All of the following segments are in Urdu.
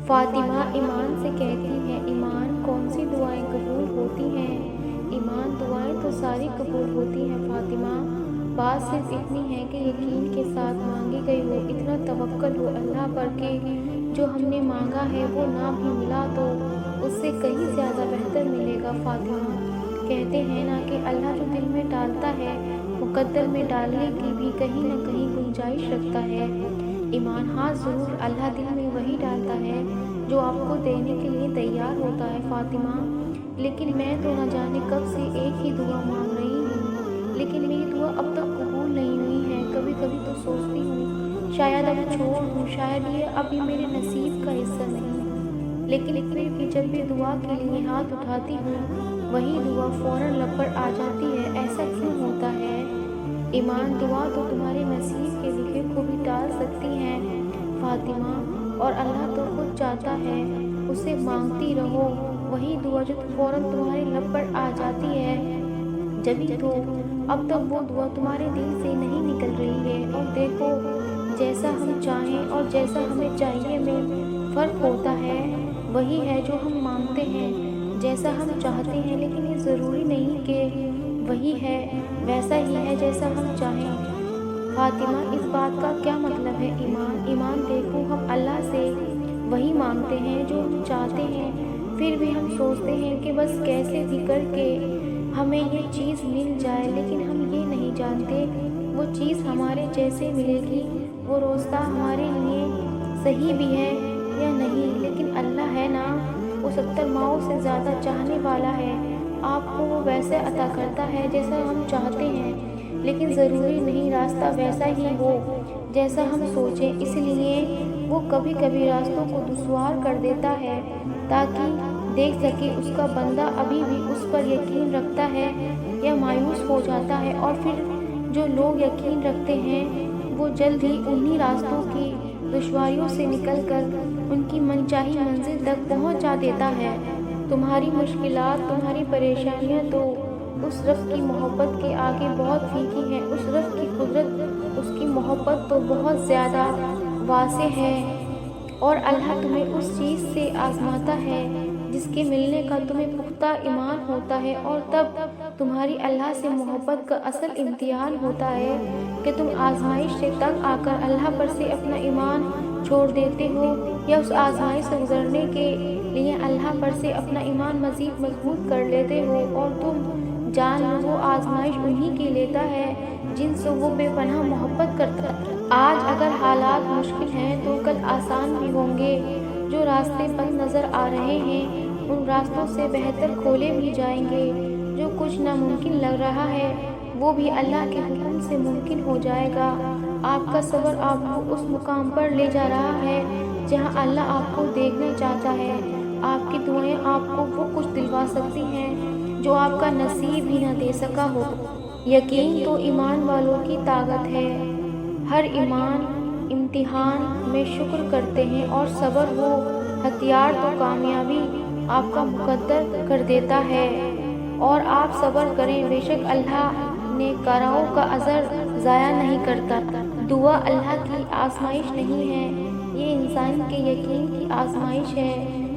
فاطمہ ایمان سے کہتی ہے، ایمان کون سی دعائیں قبول ہوتی ہیں؟ ایمان دعائیں تو ساری قبول ہوتی ہیں فاطمہ، بات صرف اتنی ہے کہ یقین کے ساتھ مانگی گئی ہو، اتنا توکل ہو اللہ پر کہ جو ہم نے مانگا ہے وہ نہ بھی ملا تو اس سے کہیں زیادہ بہتر ملے گا فاطمہ۔ کہتے ہیں نا کہ اللہ جو دل میں ڈالتا ہے مقدر میں ڈالنے کی بھی کہیں نہ کہیں گنجائش رکھتا ہے۔ ایمان ہاں ضرور، اللہ دل میں وہی ڈالتا ہے جو آپ کو دینے کے لیے تیار ہوتا ہے فاطمہ، لیکن میں تو نہ جانے کب سے ایک ہی دعا مانگ رہی ہوں، لیکن میری دعا اب تک قبول نہیں ہوئی ہے۔ کبھی کبھی تو سوچتی ہوں شاید اب چھوڑ دوں، شاید یہ ابھی میرے نصیب کا حصہ نہیں، لیکن پھر بھی جب بھی دعا کے لیے ہاتھ اٹھاتی ہوں وہی دعا فوراً لب پر آ جاتی ہے۔ ایسا کیوں ہوتا ہے؟ ایمان دعا تو تمہارے نصیب کے لکھے کو بھی ٹال سکتی ہے فاطمہ، اور اللہ تو خود چاہتا ہے اسے مانگتی رہو، وہی دعا جو فوراً تمہارے لب پر آ جاتی ہے، جبھی تو اب تک وہ دعا تمہارے دل سے نہیں نکل رہی ہے۔ اور دیکھو جیسا ہم چاہیں اور جیسا ہمیں چاہیے میں فرق ہوتا ہے، وہی ہے جو ہم مانگتے ہیں جیسا ہم چاہتے ہیں، لیکن یہ ضروری نہیں کہ وہی ہے ویسا ہی ہے جیسا ہم چاہیں۔ فاطمہ اس بات کا کیا مطلب ہے ایمان دیکھو ہم اللہ سے وہی مانگتے ہیں جو چاہتے ہیں، پھر بھی ہم سوچتے ہیں کہ بس کیسے بھی کر کے ہمیں یہ چیز مل جائے، لیکن ہم یہ نہیں جانتے وہ چیز ہمارے جیسے ملے گی، وہ راستہ ہمارے لیے صحیح بھی ہے یا نہیں۔ لیکن اللہ ہے نا، وہ 70 ماؤں سے زیادہ چاہنے والا ہے، آپ کو وہ ویسے عطا کرتا ہے جیسا ہم چاہتے ہیں، لیکن ضروری نہیں راستہ ویسا ہی ہو جیسا ہم سوچیں، اس لیے وہ کبھی کبھی راستوں کو دشوار کر دیتا ہے تاکہ دیکھ سکے اس کا بندہ ابھی بھی اس پر یقین رکھتا ہے یا مایوس ہو جاتا ہے، اور پھر جو لوگ یقین رکھتے ہیں وہ جلد ہی انہی راستوں کی دشواریوں سے نکل کر ان کی منچاہی منزل تک پہنچا دیتا ہے۔ تمہاری مشکلات، تمہاری پریشانیاں تو اس رب کی محبت کے آگے بہت پھیکی ہیں، اس رب کی قدرت، اس کی محبت تو بہت زیادہ واسع ہے، اور اللہ تمہیں اس چیز سے آزماتا ہے جس کے ملنے کا تمہیں پختہ ایمان ہوتا ہے، اور تب تمہاری اللہ سے محبت کا اصل امتحان ہوتا ہے کہ تم آزمائش سے تنگ آ کر اللہ پر سے اپنا ایمان چھوڑ دیتے ہو، یا اس آزمائش سے گزرنے کے لیے اللہ پر سے اپنا ایمان مزید مضبوط کر لیتے ہو، اور تم جان لو وہ آزمائش انہی کی لیتا ہے جن سے وہ بے پناہ محبت کرتا ہے۔ آج اگر حالات مشکل ہیں تو کل آسان بھی ہوں گے، جو راستے بند نظر آ رہے ہیں ان راستوں سے بہتر کھولے بھی جائیں گے، جو کچھ ناممکن لگ رہا ہے وہ بھی اللہ کے حکم سے ممکن ہو جائے گا۔ آپ کا صبر آپ کو اس مقام پر لے جا رہا ہے جہاں اللہ آپ کو دیکھنا چاہتا ہے۔ آپ کی دعائیں آپ کو وہ کچھ دلوا سکتی ہیں جو آپ کا نصیب ہی نہ دے سکا ہو۔ یقین تو ایمان والوں کی طاقت ہے، ہر ایمان امتحان میں شکر کرتے ہیں اور صبر وہ ہتھیار تو کامیابی آپ کا مقدر کر دیتا ہے، اور آپ صبر کریں، بے شک اللہ نیککاروں کا اجر ضائع نہیں کرتا۔ دعا اللہ کی آزمائش نہیں ہے، یہ انسان کے یقین کی آزمائش ہے،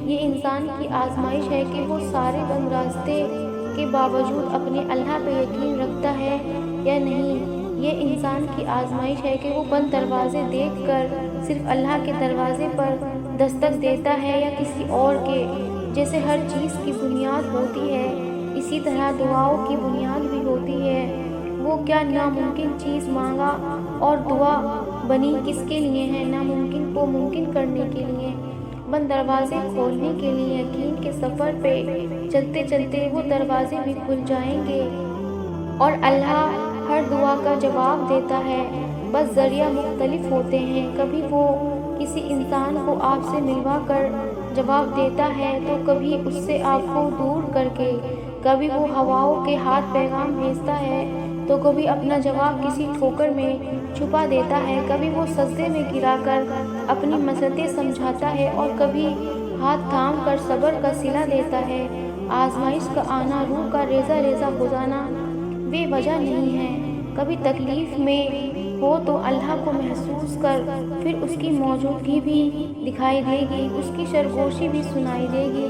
یہ انسان کی آزمائش ہے کہ وہ سارے بند راستے کے باوجود اپنے اللہ پہ یقین رکھتا ہے یا نہیں۔ یہ انسان کی آزمائش ہے کہ وہ بند دروازے دیکھ کر صرف اللہ کے دروازے پر دستک دیتا ہے یا کسی اور کے۔ جیسے ہر چیز کی بنیاد ہوتی ہے اسی طرح دعاؤں کی بنیاد بھی ہوتی ہے۔ وہ کیا ناممکن چیز مانگا اور دعا بنی کس کے لیے ہے؟ ناممکن کو ممکن کرنے کے لیے، بند دروازے کھولنے کے لیے۔ یقین کے سفر پہ چلتے چلتے وہ دروازے بھی کھل جائیں گے، اور اللہ ہر دعا کا جواب دیتا ہے، بس ذریعہ مختلف ہوتے ہیں۔ کبھی وہ کسی انسان کو آپ سے ملوا کر جواب دیتا ہے تو کبھی اس سے آپ کو دور کر کے، کبھی وہ ہواؤں کے ہاتھ پیغام بھیجتا ہے تو کبھی اپنا جواب کسی ٹھوکر میں چھپا دیتا ہے، کبھی وہ سجدے میں گرا کر اپنی مسئلے سمجھاتا ہے، اور کبھی ہاتھ تھام کر صبر کا صلہ دیتا ہے۔ آزمائش کا آنا، روح کا ریزہ ریزہ ہو جانا بے وجہ نہیں ہے، کبھی تکلیف میں ہو تو اللہ کو محسوس کر پھر اس کی موجودگی بھی دکھائی دے گی، اس کی سرگوشی بھی سنائی دے گی۔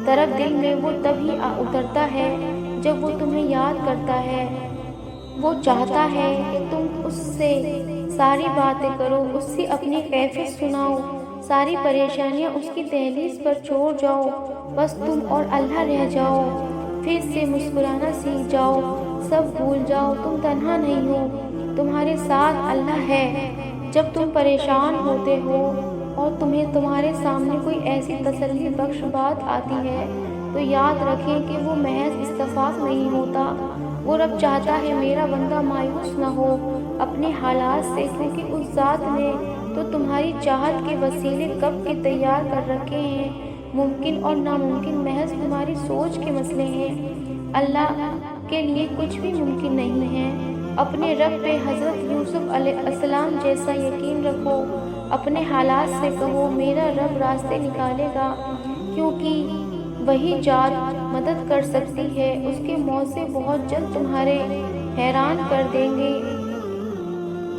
طرف دل میں وہ تب ہی اترتا ہے جب وہ تمہیں یاد کرتا ہے۔ وہ چاہتا ہے کہ تم اس سے ساری باتیں کرو، اس سے اپنی کیفیت سناؤ، ساری پریشانیاں اس کی دہلیز پر چھوڑ جاؤ، بس تم اور اللہ رہ جاؤ، پھر سے مسکرانا سیکھ جاؤ، سب بھول جاؤ، تم تنہا نہیں ہو، تمہارے ساتھ اللہ ہے۔ جب تم پریشان ہوتے ہو اور تمہیں تمہارے سامنے کوئی ایسی تسلی بخش بات آتی ہے تو یاد رکھیں کہ وہ محض استفاق نہیں ہوتا۔ وہ رب چاہتا ہے میرا بندہ مایوس نہ ہو اپنے حالات سے، کیونکہ اس ذات نے تو تمہاری چاہت کے وسیلے کب کے تیار کر رکھے ہیں۔ ممکن اور ناممکن محض تمہاری سوچ کے مسئلے ہیں، اللہ کے لیے کچھ بھی ممکن نہیں ہے۔ اپنے رب پہ حضرت یوسف علیہ السلام جیسا یقین رکھو، اپنے حالات سے کہو میرا رب راستے نکالے گا، کیونکہ وہی ذات مدد کر سکتی ہے، اس کے موزے بہت جلد تمہارے حیران کر دیں گے۔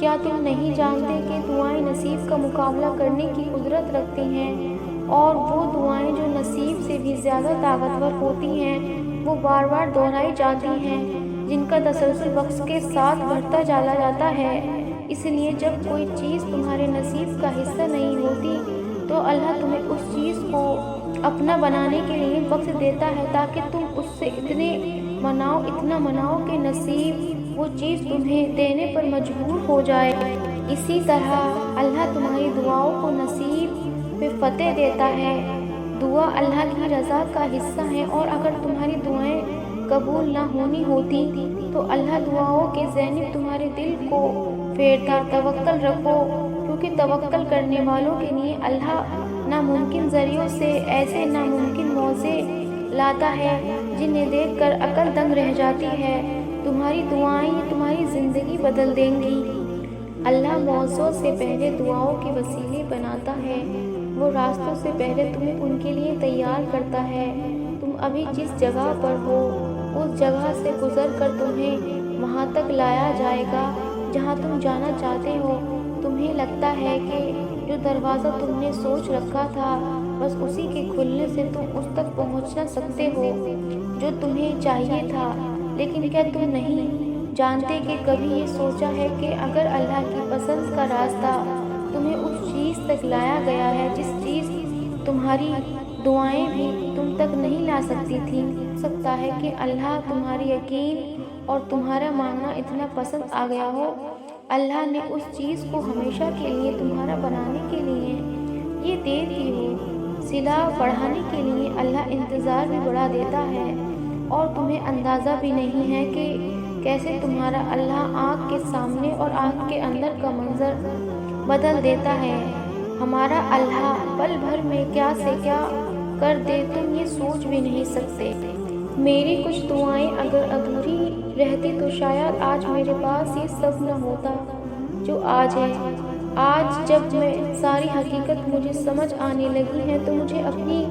کیا تم نہیں جانتے کہ دعائیں نصیب کا مقابلہ کرنے کی قدرت رکھتی ہیں، اور وہ دعائیں جو نصیب سے بھی زیادہ طاقتور ہوتی ہیں وہ بار بار دہرائی جاتی ہیں، جن کا تسلسل وقت کے ساتھ بڑھتا چلا جاتا ہے۔ اس لیے جب کوئی چیز تمہارے نصیب کا حصہ نہیں ہوتی تو اللہ تمہیں اس چیز کو اپنا بنانے کے لیے وقت دیتا ہے، تاکہ تم اس سے اتنا مناؤ کہ نصیب وہ چیز تمہیں دینے پر مجبور ہو جائے۔ اسی طرح اللہ تمہاری دعاؤں کو نصیب پہ فتح دیتا ہے۔ دعا اللہ کی رضا کا حصہ ہے، اور اگر تمہاری دعائیں قبول نہ ہونی ہوتی تو اللہ دعاؤں کے جانب تمہارے دل کو پھیرتا۔ توکل رکھو، کیونکہ توکل کرنے والوں کے لیے اللہ ناممکن ذریعوں سے ایسے ناممکن موضوع لاتا ہے جنہیں دیکھ کر عقل دنگ رہ جاتی ہے۔ تمہاری دعائیں تمہاری زندگی بدل دیں گی۔ اللہ موضوع سے پہلے دعاؤں کے وسیلے بناتا ہے، وہ راستوں سے پہلے تمہیں ان کے لیے تیار کرتا ہے۔ تم ابھی جس جگہ پر ہو اس جگہ سے گزر کر تمہیں وہاں تک لایا جائے گا جہاں تم جانا چاہتے ہو۔ تمہیں لگتا ہے کہ جو دروازہ تم نے سوچ رکھا تھا بس اسی کے کھلنے سے تم اس تک پہنچ نہ سکتے ہو جو تمہیں چاہیے تھا، لیکن کیا تم نہیں جانتے کہ کبھی یہ سوچا ہے کہ اگر اللہ کی پسند کا راستہ تمہیں اس چیز تک لایا گیا ہے جس چیز تمہاری دعائیں بھی تم تک نہیں لا سکتی تھیں؟ سکتا ہے کہ اللہ تمہاری یقین اور تمہارا مانگنا اتنا پسند آ گیا ہو، اللہ نے اس چیز کو ہمیشہ کے لیے تمہارا بنانے کے لیے یہ دیر کی ہو۔ صلہ بڑھانے کے لیے اللہ انتظار بھی بڑھا دیتا ہے، اور تمہیں اندازہ بھی نہیں ہے کہ کیسے تمہارا اللہ آنکھ کے سامنے اور آنکھ کے اندر کا منظر بدل دیتا ہے۔ ہمارا اللہ پل بھر میں کیا سے کیا کر دے تم یہ سوچ بھی نہیں سکتے۔ میری کچھ دعائیں اگر ادھوری رہتی تو شاید آج میرے پاس یہ سب نہ ہوتا جو آج ہے۔ آج جب میں ساری حقیقت مجھے سمجھ آنے لگی ہے تو مجھے اپنی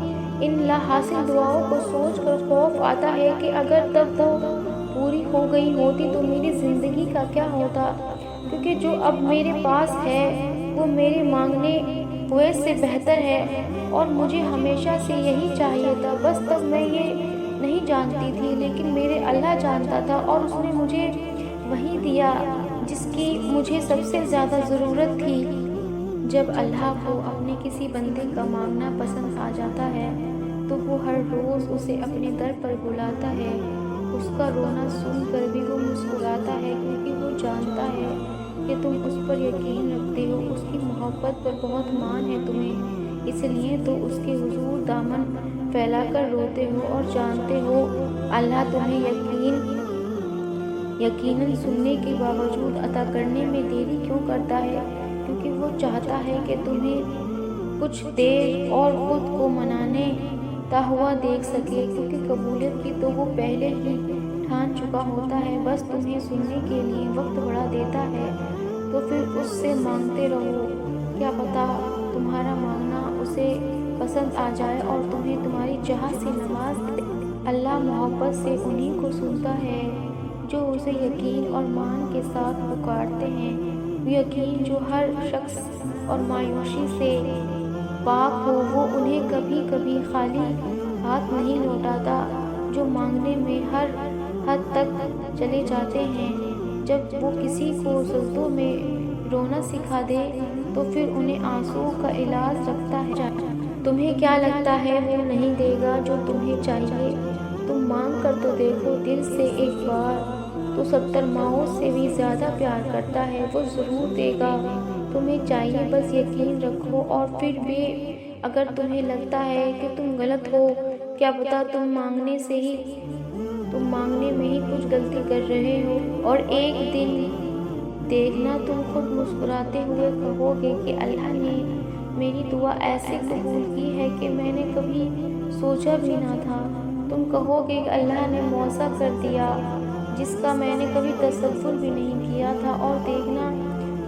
ان لا حاصل دعاؤں کو سوچ کر خوف آتا ہے کہ اگر تب وہ پوری ہو گئی ہوتی تو میری زندگی کا کیا ہوتا، کیونکہ جو اب میرے پاس ہے وہ میرے مانگنے ہوئے سے بہتر ہے، اور مجھے ہمیشہ سے یہی چاہیے تھا۔ بس تب میں یہ نہیں جانتی تھی، لیکن میرے اللہ جانتا تھا، اور اس نے مجھے وہی دیا جس کی مجھے سب سے زیادہ ضرورت تھی۔ جب اللہ کو اپنے کسی بندے کا مانگنا پسند آ جاتا ہے تو وہ ہر روز اسے اپنے در پر بلاتا ہے۔ اس کا رونا سن کر بھی وہ مسکراتا ہے، کیونکہ وہ جانتا ہے کہ تم اس پر یقین رکھتے ہو، اس کی محبت پر بہت مان ہے تمہیں، اس لیے تو اس کے حضور دامن پھیلا کر روتے ہو اور جانتے ہو اللہ تمہیں یقیناً سننے کے باوجود عطا کرنے میں دیری کیوں کرتا ہے، کیونکہ وہ چاہتا ہے کہ تمہیں کچھ دیر اور خود کو مناتا ہوا دیکھ سکے، کیونکہ قبولیت کی تو وہ پہلے ہی ٹھان چکا ہوتا ہے، بس تمہیں سننے کے لیے وقت بڑھا دیتا ہے۔ تو پھر اس سے مانگتے رہو، کیا پتہ تمہارا مانگنا اسے پسند آ جائے اور تمہیں تمہاری چاہت سے نواز دے۔ اللہ محبت سے انہیں کو سنتا ہے جو اسے یقین اور مان کے ساتھ پکارتے ہیں۔ یقین جو ہر شخص اور مایوسی سے پاک ہو وہ انہیں کبھی کبھی خالی ہاتھ نہیں لوٹاتا، جو مانگنے میں ہر حد تک چلے جاتے ہیں۔ جب وہ کسی کو سجدوں میں رونا سکھا دے تو پھر انہیں آنسوؤں کا علاج رکھتا ہے۔ تمہیں کیا لگتا ہے وہ نہیں دے گا جو تمہیں چاہیے؟ تم مانگ کر تو دیکھو دل سے ایک بار، تو 70 ماؤں سے بھی زیادہ پیار کرتا ہے، وہ ضرور دے گا۔ تمہیں چاہیے بس یقین رکھو، اور پھر بھی اگر تمہیں لگتا ہے کہ تم غلط ہو، کیا پتہ تم مانگنے میں ہی کچھ غلطی کر رہے ہو، اور ایک دن دیکھنا تم خود مسکراتے ہوئے کہو گے کہ اللہ نے میری دعا ایسے قبول کی ہے کہ میں نے کبھی سوچا بھی نہ تھا۔ تم کہو گے کہ اللہ نے معجزہ کر دیا جس کا میں نے کبھی تصور بھی نہیں کیا تھا، اور دیکھنا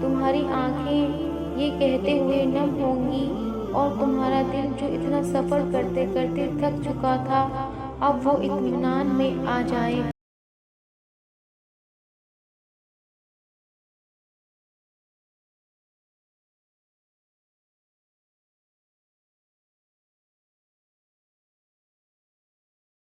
تمہاری آنکھیں یہ کہتے ہوئے نم ہوں گی، اور تمہارا دل جو اتنا سفر کرتے کرتے تھک چکا تھا اب وہ اطمینان میں آ جائے